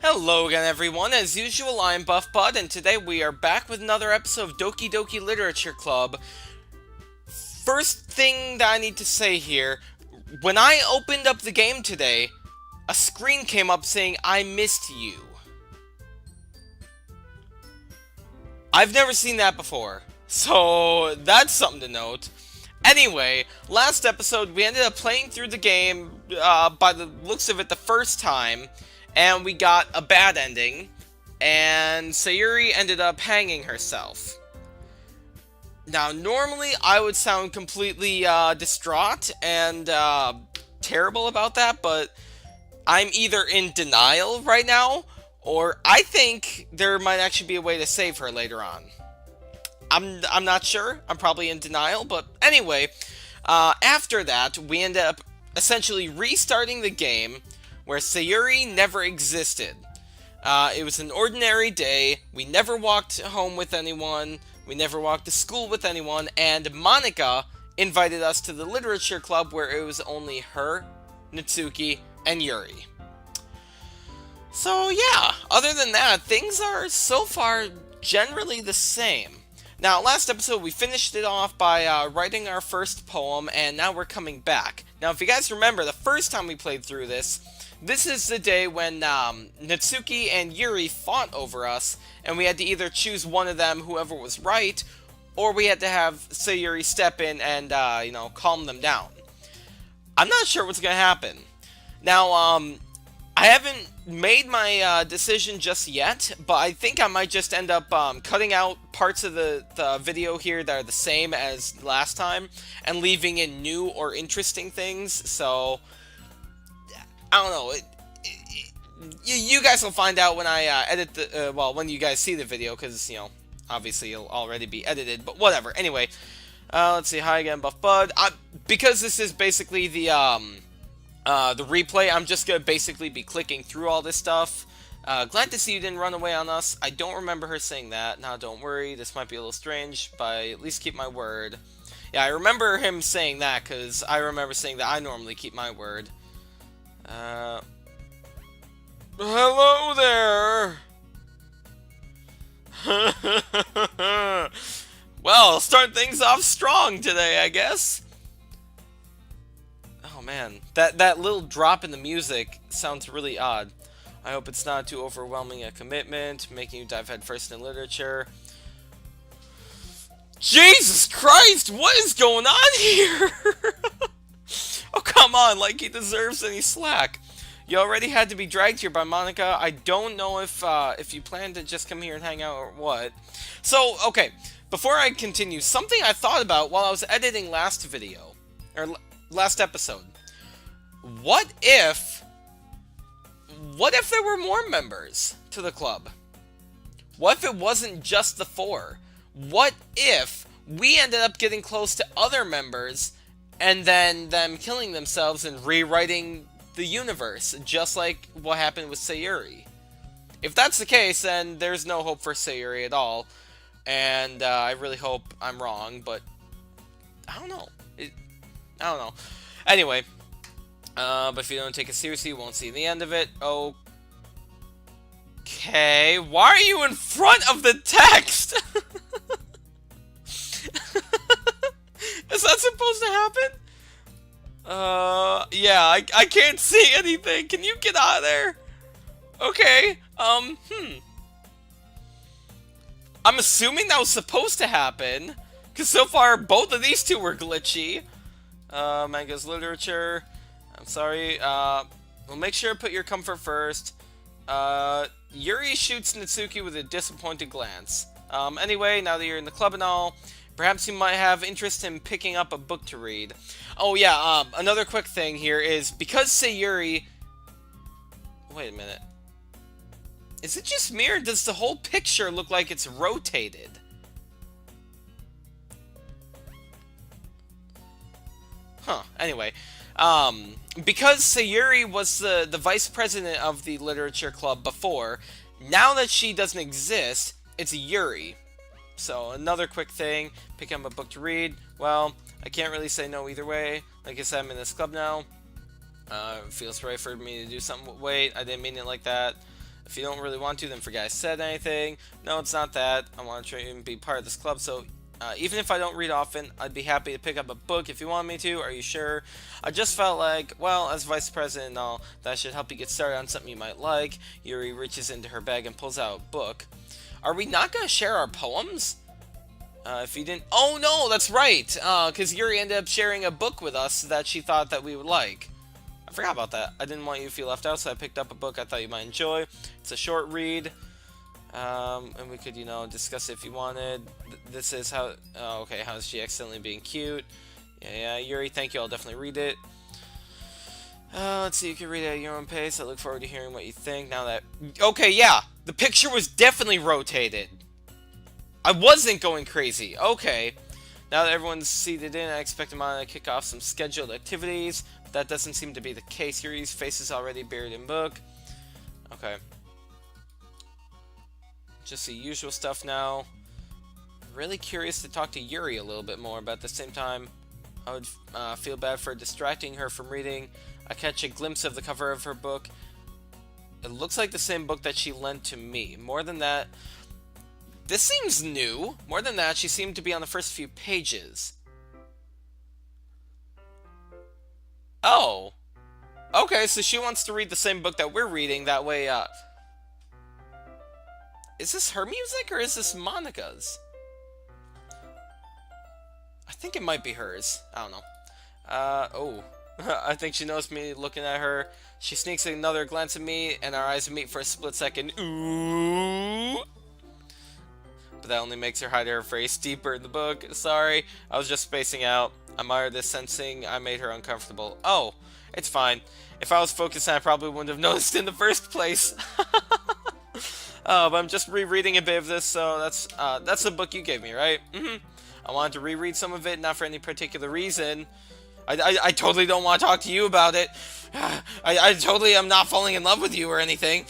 Hello again, everyone. As usual, I'm Buff Bud, and today we are back with another episode of Doki Doki Literature Club. First thing that I need to say here, when I opened up the game today, a screen came up saying, I missed you. I've never seen that before, so that's something to note. Anyway, last episode we ended up playing through the game, by the looks of it, the first time, and we got a bad ending, and Sayuri ended up hanging herself. Now, normally I would sound completely distraught and terrible about that, but I'm either in denial right now, or I think there might actually be a way to save her later on. I'm not sure. I'm probably in denial, but anyway, after that, we ended up essentially restarting the game where Sayuri never existed. It was an ordinary day. We never walked home with anyone. We never walked to school with anyone, and Monica invited us to the literature club where it was only her, Natsuki, and Yuri. So yeah, other than that, things are so far generally the same. Now, last episode we finished it off by writing our first poem, and now we're coming back. Now, if you guys remember, the first time we played through this is the day when Natsuki and Yuri fought over us, and we had to either choose one of them, whoever was right, or we had to have Sayuri step in and, calm them down. I'm not sure what's going to happen. Now, I haven't made my decision just yet, but I think I might just end up cutting out parts of the video here that are the same as last time, and leaving in new or interesting things, so I don't know. You guys will find out when I edit the when you guys see the video, because obviously it'll already be edited. But whatever. Anyway, let's see. Hi again, Buff Bud. Because this is basically the replay, I'm just gonna basically be clicking through all this stuff. Glad to see you didn't run away on us. I don't remember her saying that. Now, don't worry. This might be a little strange, but I at least keep my word. Yeah, I remember him saying that because I remember saying that I normally keep my word. Hello there! Well, start things off strong today, I guess. Oh man, that little drop in the music sounds really odd. I hope it's not too overwhelming a commitment, making you dive headfirst in literature. Jesus Christ, what is going on here? Oh, come on, like he deserves any slack. You already had to be dragged here by Monica. I don't know if you plan to just come here and hang out or what. So, okay, before I continue, something I thought about while I was editing last video, or last episode. What if there were more members to the club? What if it wasn't just the 4? What if we ended up getting close to other members and then them killing themselves and rewriting the universe, just like what happened with Sayuri? If that's the case, then there's no hope for Sayuri at all, and I really hope I'm wrong, but I don't know. I don't know. Anyway, but if you don't take it seriously, you won't see the end of it. Okay, why are you in front of the text? Is that supposed to happen? Yeah, I can't see anything. Can you get out of there? Okay, I'm assuming that was supposed to happen, because so far both of these two were glitchy. Manga's literature. I'm sorry, we'll make sure to put your comfort first. Yuri shoots Natsuki with a disappointed glance. Anyway, now that you're in the club and all, perhaps you might have interest in picking up a book to read. Oh yeah, another quick thing here is, because Sayuri... Wait a minute. Is it just me, or does the whole picture look like it's rotated? Huh, anyway. Because Sayuri was the vice president of the literature club before, now that she doesn't exist, it's Yuri. So, another quick thing, pick up a book to read. Well, I can't really say no either way. Like I said, I'm in this club now. It feels right for me to do something. Wait, I didn't mean it like that. If you don't really want to, then forget I said anything. No, it's not that. I want to try and be part of this club, so even if I don't read often, I'd be happy to pick up a book if you want me to. Are you sure? I just felt like, well, as vice president and all, that I should help you get started on something you might like. Yuri reaches into her bag and pulls out a book. Are we not going to share our poems? If you didn't... Oh, no, that's right! Because Yuri ended up sharing a book with us that she thought that we would like. I forgot about that. I didn't want you to feel left out, so I picked up a book I thought you might enjoy. It's a short read. And we could, you know, discuss it if you wanted. This is how... Oh, okay, how is she accidentally being cute? Yeah, Yuri, thank you. I'll definitely read it. Let's see, you can read it at your own pace. I look forward to hearing what you think now that... Okay, yeah! The picture was definitely rotated. I wasn't going crazy. Okay. Now that everyone's seated in, I expect Amanda to kick off some scheduled activities. But that doesn't seem to be the case. Yuri's face is already buried in book. Okay. Just the usual stuff now. Really curious to talk to Yuri a little bit more, but at the same time, I would feel bad for distracting her from reading. I catch a glimpse of the cover of her book. It looks like the same book that she lent to me. More than that, this seems new. More than that, she seemed to be on the first few pages. Oh. Okay, so she wants to read the same book that we're reading. That way, is this her music or is this Monica's? I think it might be hers. I don't know. Oh. I think she noticed me looking at her. She sneaks another glance at me, and our eyes meet for a split second. Ooh. But that only makes her hide her face deeper in the book. Sorry, I was just spacing out. I admired this, sensing I made her uncomfortable. Oh, it's fine. If I was focused, I probably wouldn't have noticed in the first place. But I'm just rereading a bit of this, so that's the book you gave me, right? I wanted to reread some of it, not for any particular reason. I totally don't want to talk to you about it. I totally am not falling in love with you or anything.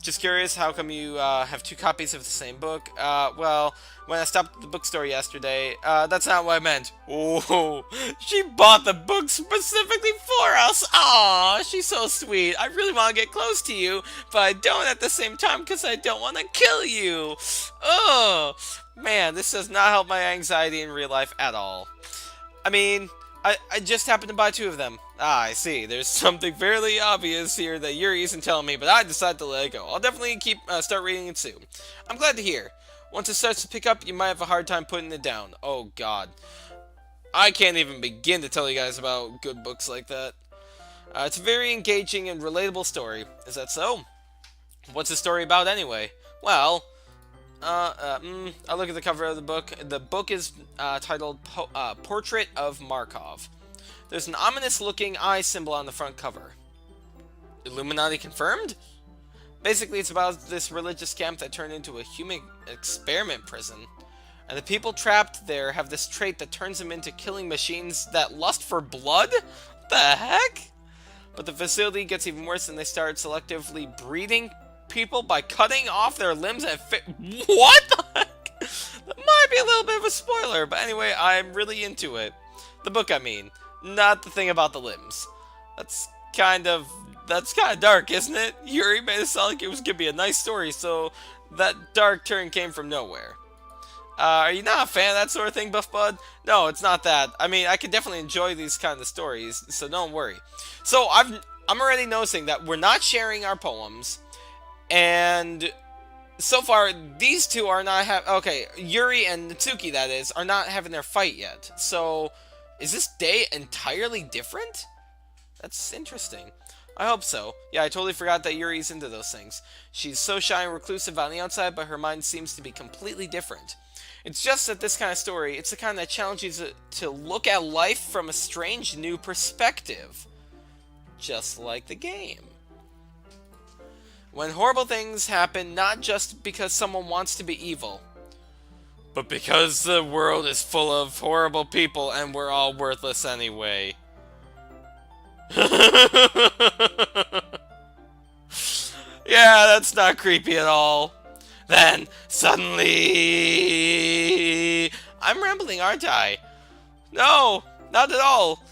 Just curious, how come you have two copies of the same book? Well, when I stopped at the bookstore yesterday, that's not what I meant. Oh, she bought the book specifically for us. Aw, she's so sweet. I really want to get close to you, but I don't at the same time because I don't want to kill you. Oh, man, this does not help my anxiety in real life at all. I mean, I just happened to buy two of them. Ah, I see. There's something fairly obvious here that Yuri isn't telling me, but I decided to let it go. I'll definitely start reading it soon. I'm glad to hear. Once it starts to pick up, you might have a hard time putting it down. Oh, God. I can't even begin to tell you guys about good books like that. It's a very engaging and relatable story. Is that so? What's the story about anyway? Well... I look at the cover of the book. The book is titled Portrait of Markov. There's an ominous-looking eye symbol on the front cover. Illuminati confirmed? Basically, it's about this religious camp that turned into a human experiment prison. And the people trapped there have this trait that turns them into killing machines that lust for blood? What the heck? But the facility gets even worse and they start selectively breeding people by cutting off their limbs and what the heck? That might be a little bit of a spoiler, but anyway, I'm really into it. The book, I mean, not the thing about the limbs. That's kind of dark, isn't it? Yuri made it sound like it was gonna be a nice story, so that dark turn came from nowhere. Are you not a fan of that sort of thing, Buff Bud? No, it's not that. I mean, I can definitely enjoy these kind of stories, so don't worry. So I'm already noticing that we're not sharing our poems. And so far, these two are not okay, Yuri and Natsuki, that is, are not having their fight yet. So, is this day entirely different? That's interesting. I hope so. Yeah, I totally forgot that Yuri's into those things. She's so shy and reclusive on the outside, but her mind seems to be completely different. It's just that this kind of story, it's the kind that challenges you to look at life from a strange new perspective. Just like the game. When horrible things happen, not just because someone wants to be evil, but because the world is full of horrible people and we're all worthless anyway. Yeah, that's not creepy at all. Then, suddenly... I'm rambling, aren't I? No, not at all.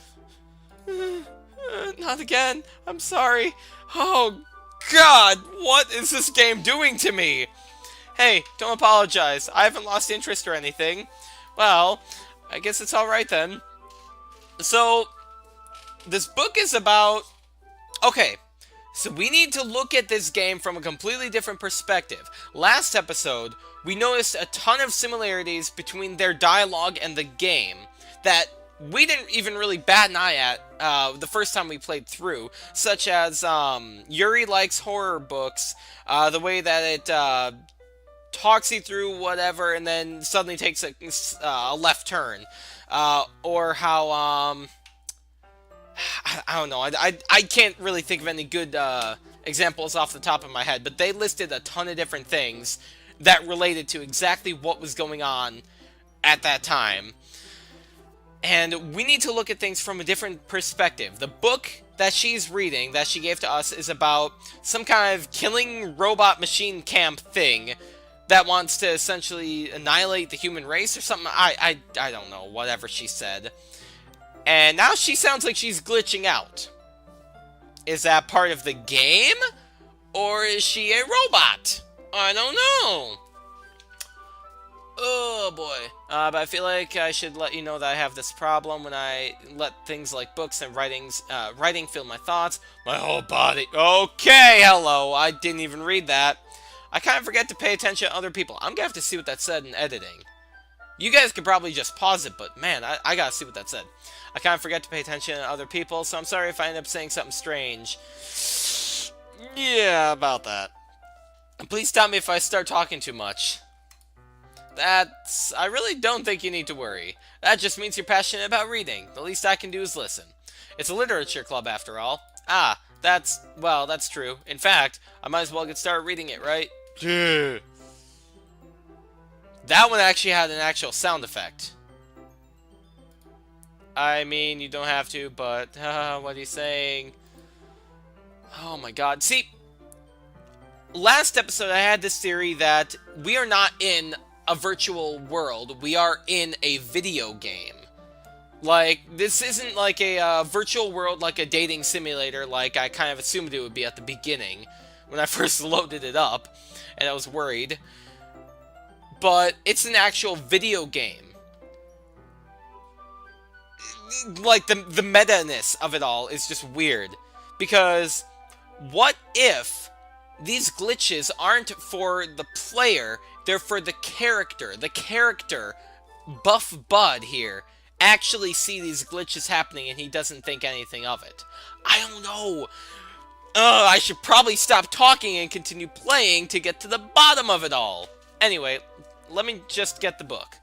Not again. I'm sorry. Oh, God, what is this game doing to me? Hey, don't apologize. I haven't lost interest or anything. Well, I guess it's alright then. So, this book is about... Okay, so we need to look at this game from a completely different perspective. Last episode, we noticed a ton of similarities between their dialogue and the game that we didn't even really bat an eye at the first time we played through, such as Yuri likes horror books, the way that it talks you through whatever and then suddenly takes a left turn, or how I don't know, I can't really think of any good examples off the top of my head, but they listed a ton of different things that related to exactly what was going on at that time. And we need to look at things from a different perspective. The book that she's reading, that she gave to us, is about some kind of killing robot machine camp thing that wants to essentially annihilate the human race or something. I don't know, whatever she said. And now she sounds like she's glitching out. Is that part of the game? Or is she a robot? I don't know. Oh boy. But I feel like I should let you know that I have this problem when I let things like books and writing fill my thoughts. My whole body. Okay, hello. I didn't even read that. I kind of forget to pay attention to other people. I'm gonna have to see what that said in editing. You guys could probably just pause it, but man, I gotta see what that said. I kind of forget to pay attention to other people, so I'm sorry if I end up saying something strange. Yeah, about that. Please stop me if I start talking too much. I really don't think you need to worry. That just means you're passionate about reading. The least I can do is listen. It's a literature club after all. Ah, that's true. In fact, I might as well get started reading it, right? Yeah. That one actually had an actual sound effect. I mean, you don't have to, but what are you saying? Oh my god. See, last episode I had this theory that we are not in a virtual world. We are in a video game. Like, this isn't like a virtual world, like a dating simulator, like I kind of assumed it would be at the beginning when I first loaded it up, and I was worried. But it's an actual video game. Like, the meta-ness of it all is just weird. Because, what if these glitches aren't for the player, they're for the character? The character, Buff Bud here, actually see these glitches happening and he doesn't think anything of it. I don't know. I should probably stop talking and continue playing to get to the bottom of it all. Anyway, let me just get the book.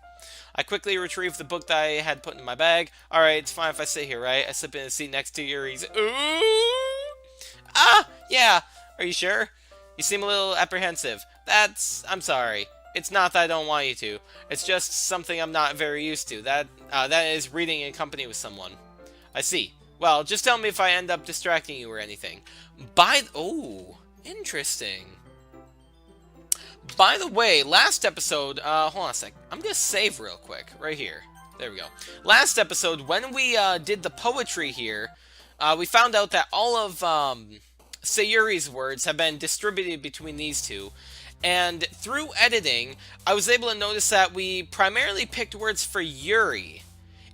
I quickly retrieved the book that I had put in my bag. Alright, it's fine if I sit here, right? I slip in the seat next to Yuri's. Ooh! Ah! Yeah! Are you sure? You seem a little apprehensive. I'm sorry. It's not that I don't want you to. It's just something I'm not very used to. That is reading in company with someone. I see. Well, just tell me if I end up distracting you or anything. Oh, interesting. By the way, last episode, hold on a sec. I'm gonna save real quick, right here. There we go. Last episode, when we did the poetry here, we found out that all of Sayuri's words have been distributed between these two. And through editing, I was able to notice that we primarily picked words for Yuri.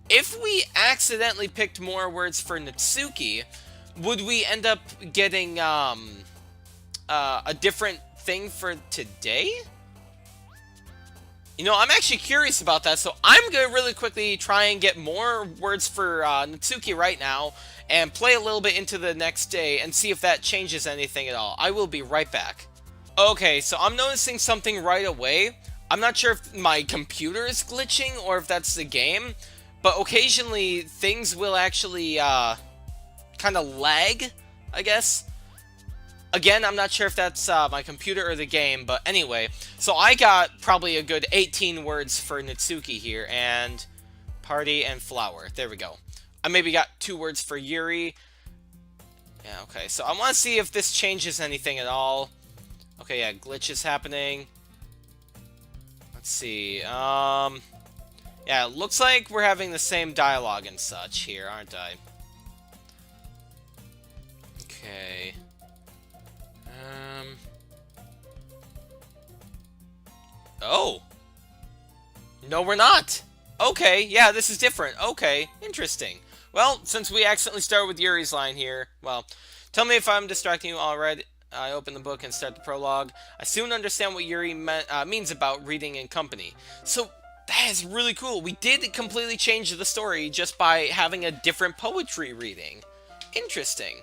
If we accidentally picked more words for Natsuki, would we end up getting a different thing for today? You know, I'm actually curious about that, so I'm going to really quickly try and get more words for Natsuki right now, and play a little bit into the next day, and see if that changes anything at all. I will be right back. Okay, so I'm noticing something right away. I'm not sure if my computer is glitching, or if that's the game, but occasionally things will actually kind of lag, I guess. Again, I'm not sure if that's my computer or the game, but anyway. So I got probably a good 18 words for Natsuki here, and party and flower. There we go. I maybe got 2 words for Yuri. Yeah, okay. So I want to see if this changes anything at all. Okay, yeah, glitch is happening. Let's see. Yeah, it looks like we're having the same dialogue and such here, aren't I? Okay. Oh. No, we're not. Okay, yeah, this is different. Okay, interesting. Well, since we accidentally started with Yuri's line here, well, tell me if I'm distracting you. Alright, I open the book and start the prologue. I soon understand what Yuri means about reading in company. So, that is really cool. We did completely change the story just by having a different poetry reading. Interesting.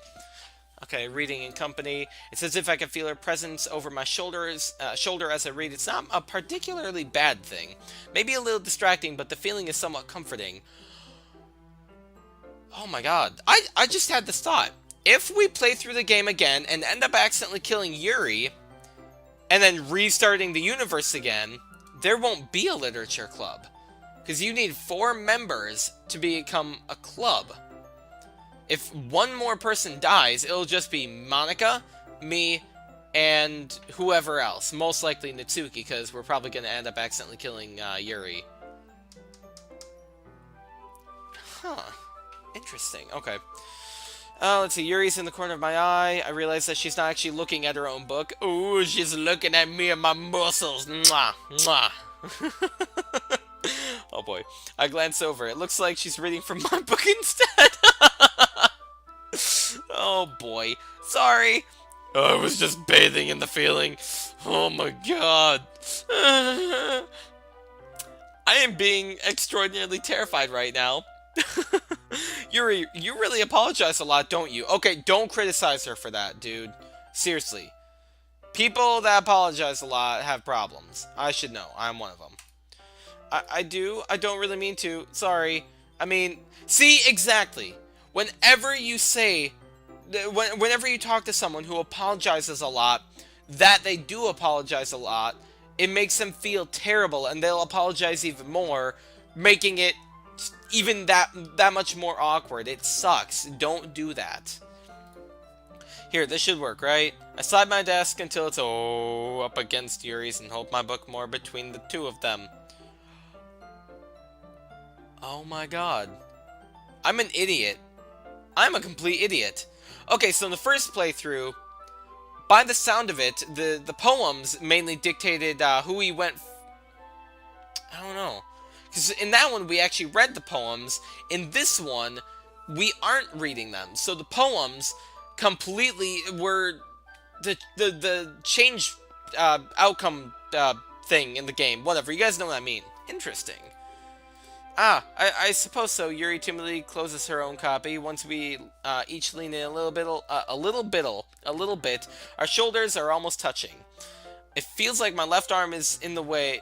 Okay, reading in company. It's as if I can feel her presence over my shoulder as I read. It's not a particularly bad thing. Maybe a little distracting, but the feeling is somewhat comforting. Oh my god. I just had this thought. If we play through the game again and end up accidentally killing Yuri, and then restarting the universe again, there won't be a literature club. Because you need 4 members to become a club. If one more person dies, it'll just be Monica, me, and whoever else. Most likely Natsuki, because we're probably going to end up accidentally killing Yuri. Huh. Interesting. Okay. Let's see. Yuri's in the corner of my eye. I realize that she's not actually looking at her own book. Ooh, she's looking at me and my muscles. Mwah. Mwah. Oh boy. I glance over. It looks like she's reading from my book instead. Oh boy. Sorry. I was just bathing in the feeling. Oh my god. I am being extraordinarily terrified right now. Yuri, you really apologize a lot, don't you? Okay, don't criticize her for that, dude. Seriously. People that apologize a lot have problems. I should know. I'm one of them. I do. I don't really mean to. Sorry. I mean, see, exactly. Whenever you say, whenever you talk to someone who apologizes a lot, that they do apologize a lot, it makes them feel terrible, and they'll apologize even more, making it even that much more awkward. It sucks. Don't do that. Here, this should work, right? I slide my desk until it's up against Yuri's and hold my book more between the two of them. Oh my god. I'm an idiot. I'm a complete idiot. Okay, so in the first playthrough, by the sound of it, the poems mainly dictated who we went... I don't know. Because in that one, we actually read the poems. In this one, we aren't reading them. So the poems completely were the change outcome thing in the game. Whatever, you guys know what I mean. Interesting. I suppose so. Yuri timidly closes her own copy. Once we each lean in a little bit, our shoulders are almost touching. It feels like my left arm is in the way.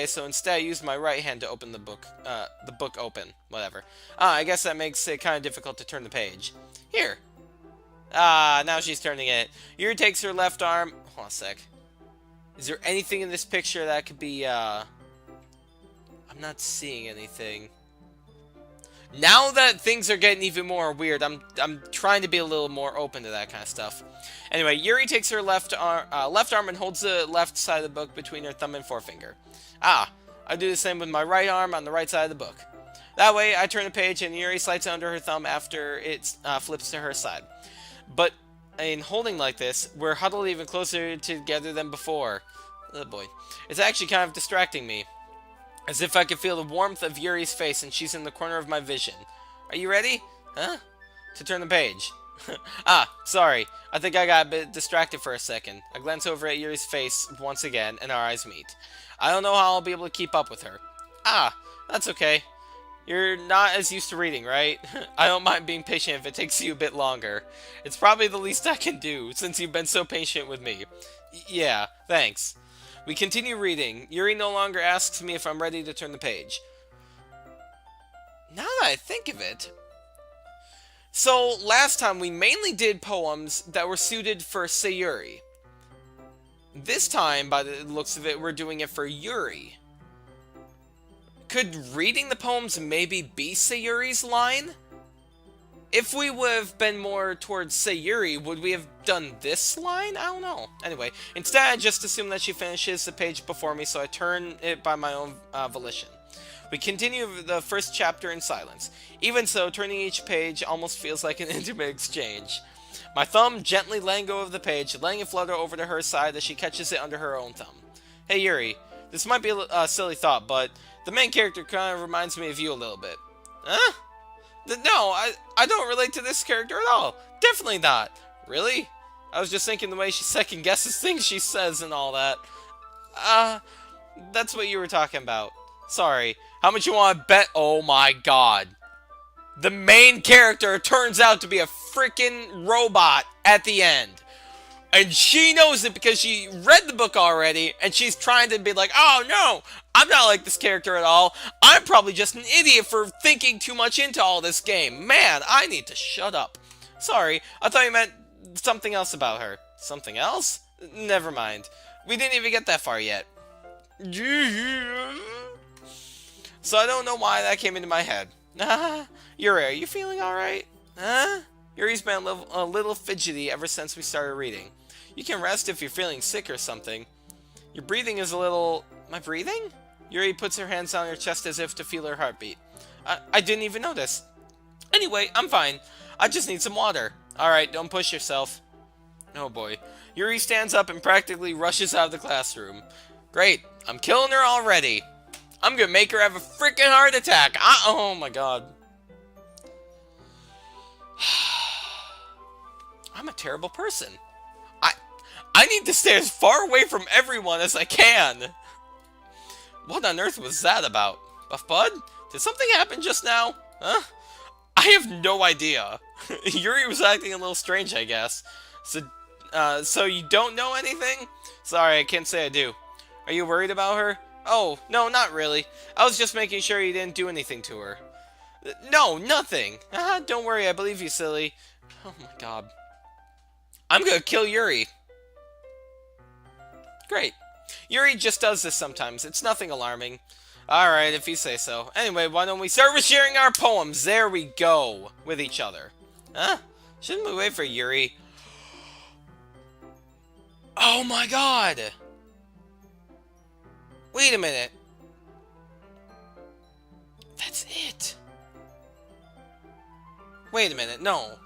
So instead I use my right hand to open the book open. Whatever. I guess that makes it kind of difficult to turn the page. Here. Now she's turning it. Yuri takes her left arm. Hold on a sec. Is there anything in this picture that could be, I'm not seeing anything. Now that things are getting even more weird, I'm trying to be a little more open to that kind of stuff. Anyway, Yuri takes her left arm and holds the left side of the book between her thumb and forefinger. I do the same with my right arm on the right side of the book. That way, I turn the page and Yuri slides it under her thumb after it flips to her side. But in holding like this, we're huddled even closer together than before. Oh boy. It's actually kind of distracting me. As if I could feel the warmth of Yuri's face and she's in the corner of my vision. Are you ready? Huh? To turn the page. Sorry. I think I got a bit distracted for a second. I glance over at Yuri's face once again, and our eyes meet. I don't know how I'll be able to keep up with her. That's okay. You're not as used to reading, right? I don't mind being patient if it takes you a bit longer. It's probably the least I can do, since you've been so patient with me. Yeah, thanks. We continue reading. Yuri no longer asks me if I'm ready to turn the page. Now that I think of it... So, last time we mainly did poems that were suited for Sayuri. This time, by the looks of it, we're doing it for Yuri. Could reading the poems maybe be Sayuri's line? If we would have been more towards Sayuri, would we have done this line? I don't know. Anyway, instead I just assume that she finishes the page before me, so I turn it by my own volition. We continue the first chapter in silence. Even so, turning each page almost feels like an intimate exchange. My thumb gently letting go of the page, letting it flutter over to her side as she catches it under her own thumb. Hey Yuri, this might be a silly thought, but the main character kind of reminds me of you a little bit. Huh? No, I don't relate to this character at all. Definitely not. Really? I was just thinking the way she second guesses things she says and all that. That's what you were talking about. Sorry. How much you want to bet? Oh my god. The main character turns out to be a freaking robot at the end. And she knows it because she read the book already, and she's trying to be like, oh no, I'm not like this character at all. I'm probably just an idiot for thinking too much into all this game. Man, I need to shut up. Sorry, I thought you meant something else about her. Something else? Never mind. We didn't even get that far yet. So I don't know why that came into my head. Yuri, are you feeling alright? Huh? Yuri's been a little fidgety ever since we started reading. You can rest if you're feeling sick or something. Your breathing is a little... My breathing? Yuri puts her hands on her chest as if to feel her heartbeat. I didn't even notice. Anyway, I'm fine. I just need some water. Alright, don't push yourself. Oh boy. Yuri stands up and practically rushes out of the classroom. Great, I'm killing her already. I'm gonna make her have a freaking heart attack. Oh my god. I'm a terrible person. I need to stay as far away from everyone as I can. What on earth was that about? Buff Bud? Did something happen just now? Huh? I have no idea. Yuri was acting a little strange, I guess. So you don't know anything? Sorry, I can't say I do. Are you worried about her? Oh, no, not really. I was just making sure you didn't do anything to her. No, nothing. Don't worry, I believe you, silly. Oh my god. I'm gonna kill Yuri. Great. Yuri just does this sometimes. It's nothing alarming. Alright, if you say so. Anyway, why don't we start with sharing our poems? There we go. With each other. Huh? Shouldn't we wait for Yuri? Oh my god! Wait a minute. That's it. Wait a minute, no.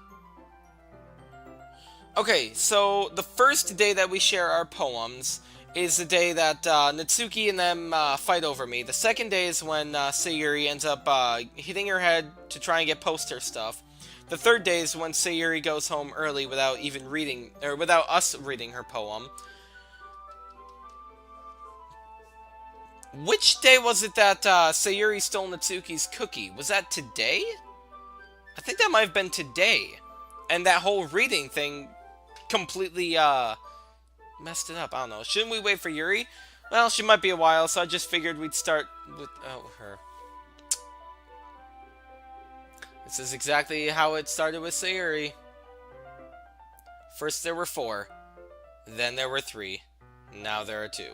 Okay, so the first day that we share our poems is the day that Natsuki and them fight over me. The second day is when Sayuri ends up hitting her head to try and get poster stuff. The third day is when Sayuri goes home early without even reading, or without us reading her poem. Which day was it that Sayuri stole Natsuki's cookie? Was that today? I think that might have been today. And that whole reading thing completely messed it up. I don't know. Shouldn't we wait for Yuri? Well, she might be a while, so I just figured we'd start with her. This is exactly how it started with Sayuri. First there were 4. Then there were 3. Now there are 2.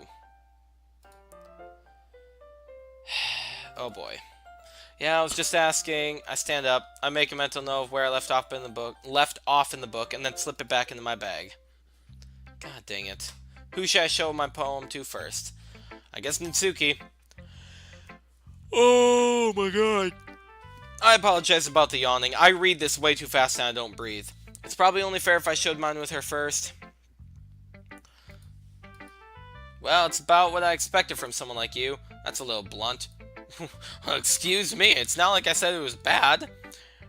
Oh boy. Yeah, I was just asking. I stand up. I make a mental note of where I left off in the book, and then slip it back into my bag. God dang it. Who should I show my poem to first? I guess Natsuki. Oh my god. I apologize about the yawning. I read this way too fast and I don't breathe. It's probably only fair if I showed mine with her first. Well, it's about what I expected from someone like you. That's a little blunt. Well, excuse me, it's not like I said it was bad.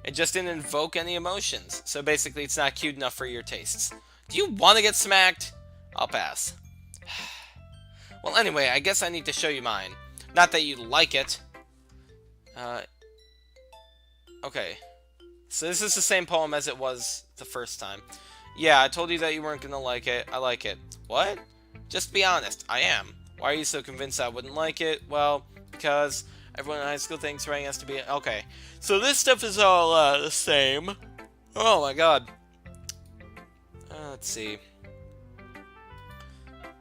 It just didn't invoke any emotions. So basically, it's not cute enough for your tastes. Do you want to get smacked? I'll pass. Well, anyway, I guess I need to show you mine. Not that you like it. Okay. So this is the same poem as it was the first time. Yeah, I told you that you weren't gonna like it. I like it. What? Just be honest. I am. Why are you so convinced I wouldn't like it? Well, because everyone in high school thinks writing has to be... Okay. So this stuff is all the same. Oh my god. Let's see.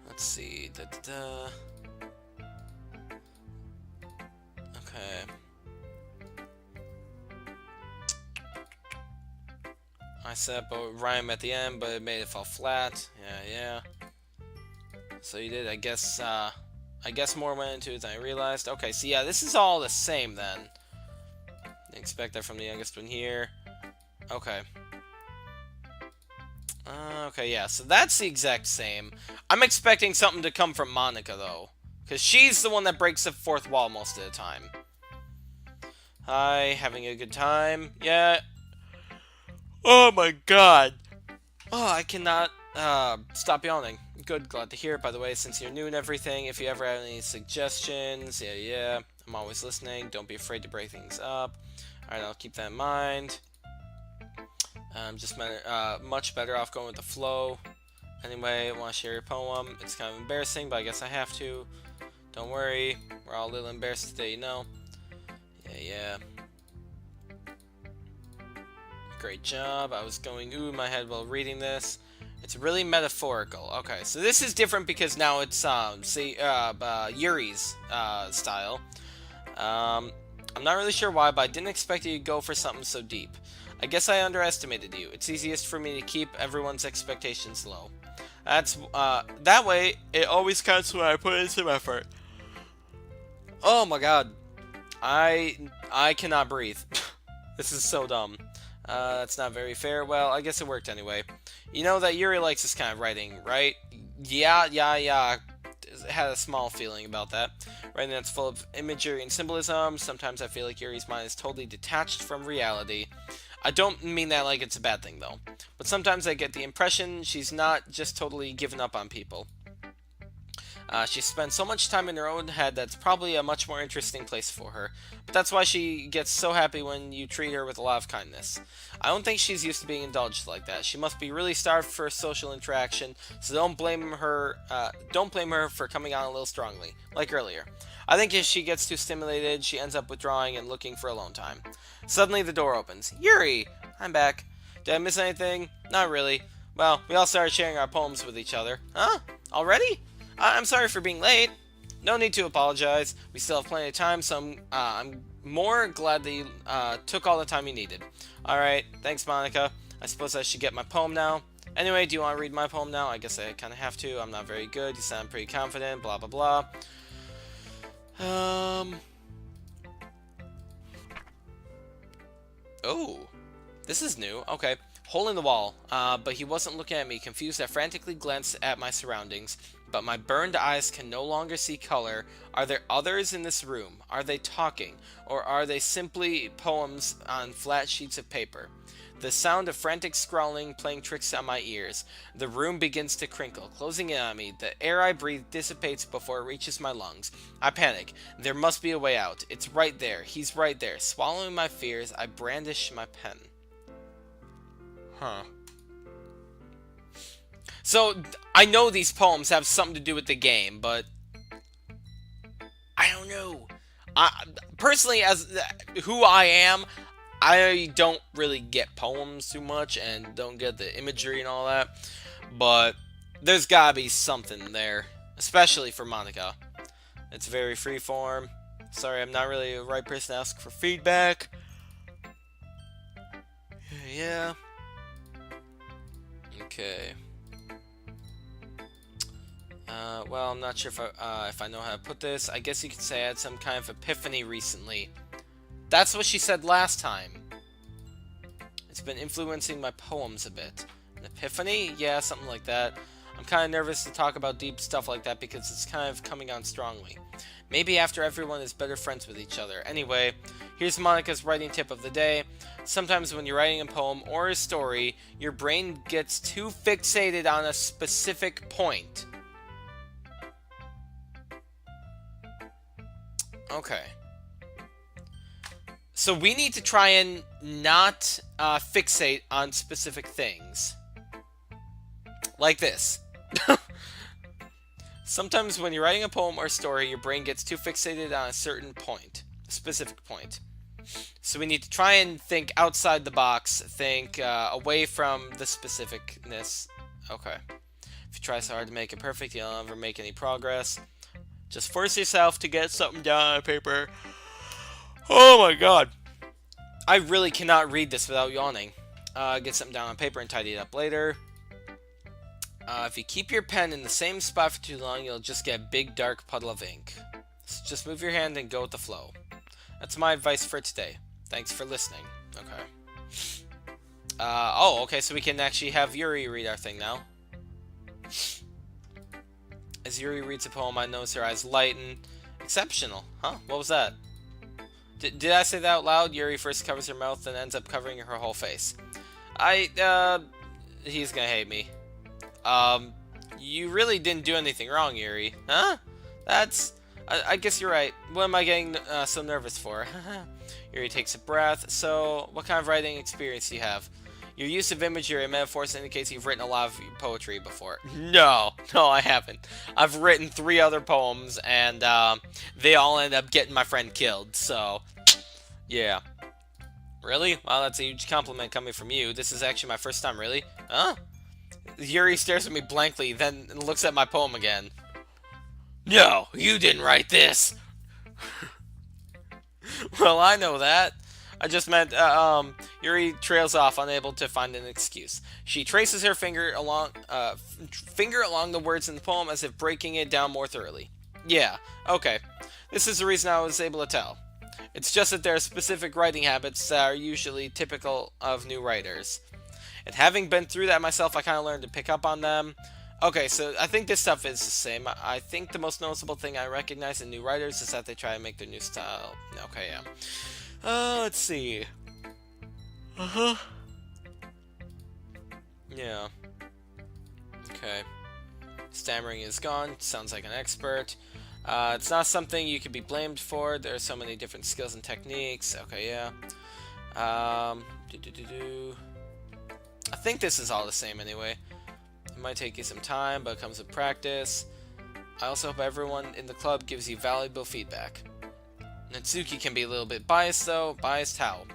Let's see. Okay. I set up a rhyme at the end, but it made it fall flat. Yeah. So you did, I guess more went into it than I realized. Okay, so yeah, this is all the same then. Didn't expect that from the youngest one here. Okay. Okay, yeah, so that's the exact same. I'm expecting something to come from Monika, though. Because she's the one that breaks the fourth wall most of the time. Hi, having a good time? Yeah. Oh my god. Oh, I cannot stop yawning. Good, glad to hear it, by the way, since you're new and everything. If you ever have any suggestions, yeah, I'm always listening. Don't be afraid to break things up. Alright, I'll keep that in mind. I'm just much better off going with the flow. Anyway, I want to share your poem. It's kind of embarrassing, but I guess I have to. Don't worry, we're all a little embarrassed today, you know. Yeah. Great job. I was going ooh in my head while reading this. It's really metaphorical. Okay, so this is different because now it's Yuri's style. I'm not really sure why, but I didn't expect you to go for something so deep. I guess I underestimated you. It's easiest for me to keep everyone's expectations low. That's that way it always counts when I put in some effort. Oh my god. I cannot breathe. This is so dumb. That's not very fair. Well, I guess it worked anyway. You know that Yuri likes this kind of writing, right? Yeah. Had a small feeling about that. Writing that's full of imagery and symbolism. Sometimes I feel like Yuri's mind is totally detached from reality. I don't mean that like it's a bad thing, though. But sometimes I get the impression she's not just totally given up on people. She spends so much time in her own head that's probably a much more interesting place for her. But that's why she gets so happy when you treat her with a lot of kindness. I don't think she's used to being indulged like that. She must be really starved for social interaction, so don't blame her for coming on a little strongly, like earlier. I think if she gets too stimulated, she ends up withdrawing and looking for alone time. Suddenly the door opens. Yuri! I'm back. Did I miss anything? Not really. Well, we all started sharing our poems with each other. Huh? Already? I'm sorry for being late. No need to apologize. We still have plenty of time, so I'm more glad that you took all the time you needed. Alright, thanks Monika. I suppose I should get my poem now. Anyway, do you want to read my poem now? I guess I kind of have to. I'm not very good. You sound pretty confident, blah blah blah. Oh, this is new. Okay. Hole in the wall. But he wasn't looking at me. Confused, I frantically glanced at my surroundings. But my burned eyes can no longer see color. Are there others in this room? Are they talking? Or are they simply poems on flat sheets of paper? The sound of frantic scrawling playing tricks on my ears. The room begins to crinkle, closing in on me. The air I breathe dissipates before it reaches my lungs. I panic. There must be a way out. It's right there. He's right there. Swallowing my fears, I brandish my pen. Huh. So, I know these poems have something to do with the game, but I don't know. Personally, as who I am, I don't really get poems too much and don't get the imagery and all that. But there's gotta be something there, especially for Monika. It's very freeform. Sorry, I'm not really the right person to ask for feedback. Yeah. Okay. Well, I'm not sure if I know how to put this. I guess you could say I had some kind of epiphany recently. That's what she said last time. It's been influencing my poems a bit. An epiphany? Yeah, something like that. I'm kind of nervous to talk about deep stuff like that because it's kind of coming on strongly. Maybe after everyone is better friends with each other. Anyway, here's Monika's writing tip of the day. Sometimes when you're writing a poem or a story, your brain gets too fixated on a specific point. Okay. So we need to try and not fixate on specific things. Like this. Sometimes when you're writing a poem or story, your brain gets too fixated on a certain point. A specific point. So we need to try and think outside the box. Think away from the specificness. Okay. If you try so hard to make it perfect, you'll never make any progress. Just force yourself to get something down on paper. Oh my god. I really cannot read this without yawning. Get something down on paper and tidy it up later. If you keep your pen in the same spot for too long, you'll just get a big dark puddle of ink. So just move your hand and go with the flow. That's my advice for today. Thanks for listening. Okay. Oh, okay, so we can actually have Yuri read our thing now. As Yuri reads a poem, I notice her eyes lighten. Exceptional. Huh? What was that? Did I say that out loud? Yuri first covers her mouth and ends up covering her whole face. He's gonna hate me. You really didn't do anything wrong, Yuri. Huh? I guess you're right. What am I getting so nervous for? Yuri takes a breath. So, what kind of writing experience do you have? Your use of imagery and metaphors indicates you've written a lot of poetry before. No, I haven't. I've written 3 other poems, and they all end up getting my friend killed, so yeah. Really? Wow, that's a huge compliment coming from you. This is actually my first time, really? Huh? Yuri stares at me blankly, then looks at my poem again. No, you didn't write this! Well, I know that. I just meant, Yuri trails off, unable to find an excuse. She traces her finger along the words in the poem as if breaking it down more thoroughly. Yeah, okay. This is the reason I was able to tell. It's just that there are specific writing habits that are usually typical of new writers. And having been through that myself, I kind of learned to pick up on them. Okay, so I think this stuff is the same. I think the most noticeable thing I recognize in new writers is that they try to make their new style. Okay, yeah. Let's see. Yeah. Okay. Stammering is gone. Sounds like an expert. It's not something you could be blamed for. There are so many different skills and techniques. Okay, yeah. I think this is all the same anyway. It might take you some time, but it comes with practice. I also hope everyone in the club gives you valuable feedback. Natsuki can be a little bit biased, though. Biased how?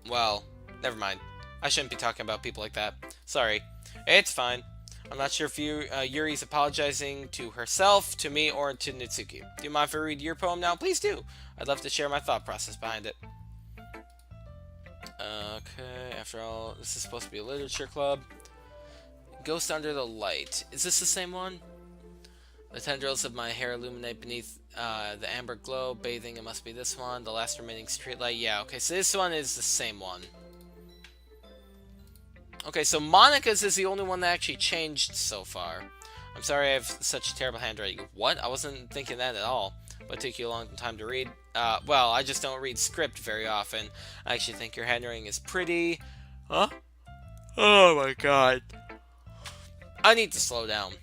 Well, never mind. I shouldn't be talking about people like that. Sorry. It's fine. I'm not sure if Yuri's apologizing to herself, to me, or to Natsuki. Do you mind if I read your poem now? Please do. I'd love to share my thought process behind it. Okay, after all, this is supposed to be a literature club. Ghost Under the Light. Is this the same one? The tendrils of my hair illuminate beneath the amber glow. Bathing, it must be this one. The last remaining streetlight. Yeah, okay, so this one is the same one. Okay, so Monica's is the only one that actually changed so far. I'm sorry I have such terrible handwriting. What? I wasn't thinking that at all. But it took you a long time to read. Well, I just don't read script very often. I actually think your handwriting is pretty. Huh? Oh my god. I need to slow down.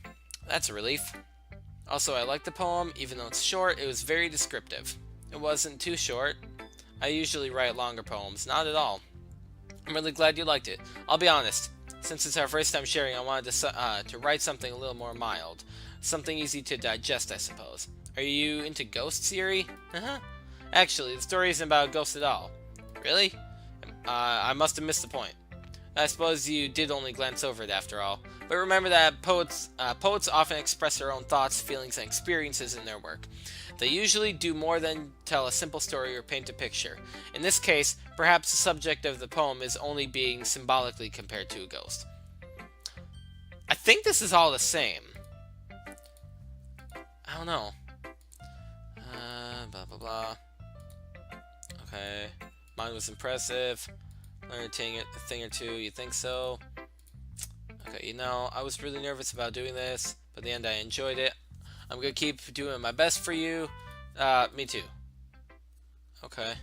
That's a relief. Also, I like the poem. Even though it's short, it was very descriptive. It wasn't too short. I usually write longer poems. Not at all. I'm really glad you liked it. I'll be honest. Since it's our first time sharing, I wanted to write something a little more mild. Something easy to digest, I suppose. Are you into ghosts, Yuri? Actually, the story isn't about ghosts at all. Really? I must have missed the point. I suppose you did only glance over it after all. But remember that poets often express their own thoughts, feelings, and experiences in their work. They usually do more than tell a simple story or paint a picture. In this case, perhaps the subject of the poem is only being symbolically compared to a ghost. I think this is all the same. I don't know. Blah, blah, blah. Okay. Mine was impressive. Learned a thing or two. You think so? Okay, you know, I was really nervous about doing this, but in the end I enjoyed it. I'm gonna keep doing my best for you. Me too. Okay.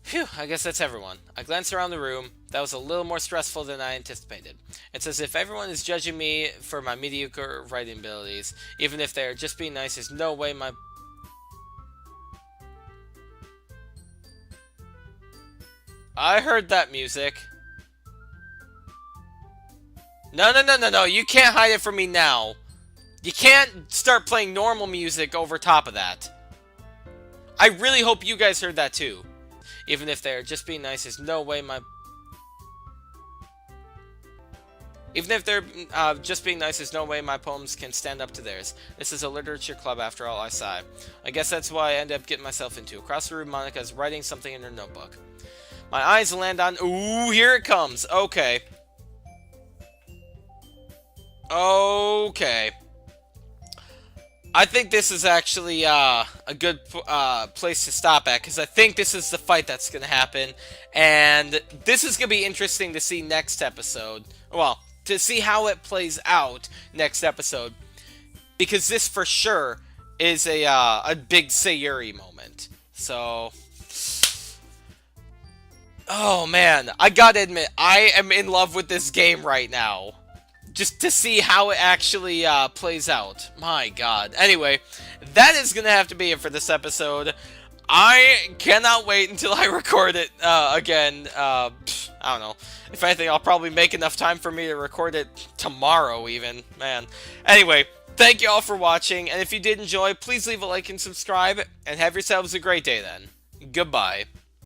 Phew, I guess that's everyone. I glanced around the room. That was a little more stressful than I anticipated. It's as if everyone is judging me for my mediocre writing abilities. Even if they're just being nice, there's no way my... I heard that music. No, you can't hide it from me now. You can't start playing normal music over top of that. I really hope you guys heard that too. Even if they're just being nice, there's no way my... Even if they're just being nice, there's no way my poems can stand up to theirs. This is a literature club after all, I sigh. I guess that's why I end up getting myself into. Across the room, Monica's writing something in her notebook. My eyes land on... Ooh, here it comes. Okay. Okay. I think this is actually a good place to stop at, because I think this is the fight that's going to happen, and this is going to be interesting to see next episode. Well, to see how it plays out next episode, because this for sure is a big Sayuri moment. So, oh man, I gotta admit, I am in love with this game right now. Just to see how it actually plays out. My god. Anyway, that is gonna have to be it for this episode. I cannot wait until I record it again. I don't know. If anything, I'll probably make enough time for me to record it tomorrow even. Man. Anyway, thank you all for watching, and if you did enjoy, please leave a like and subscribe, and have yourselves a great day then. Goodbye.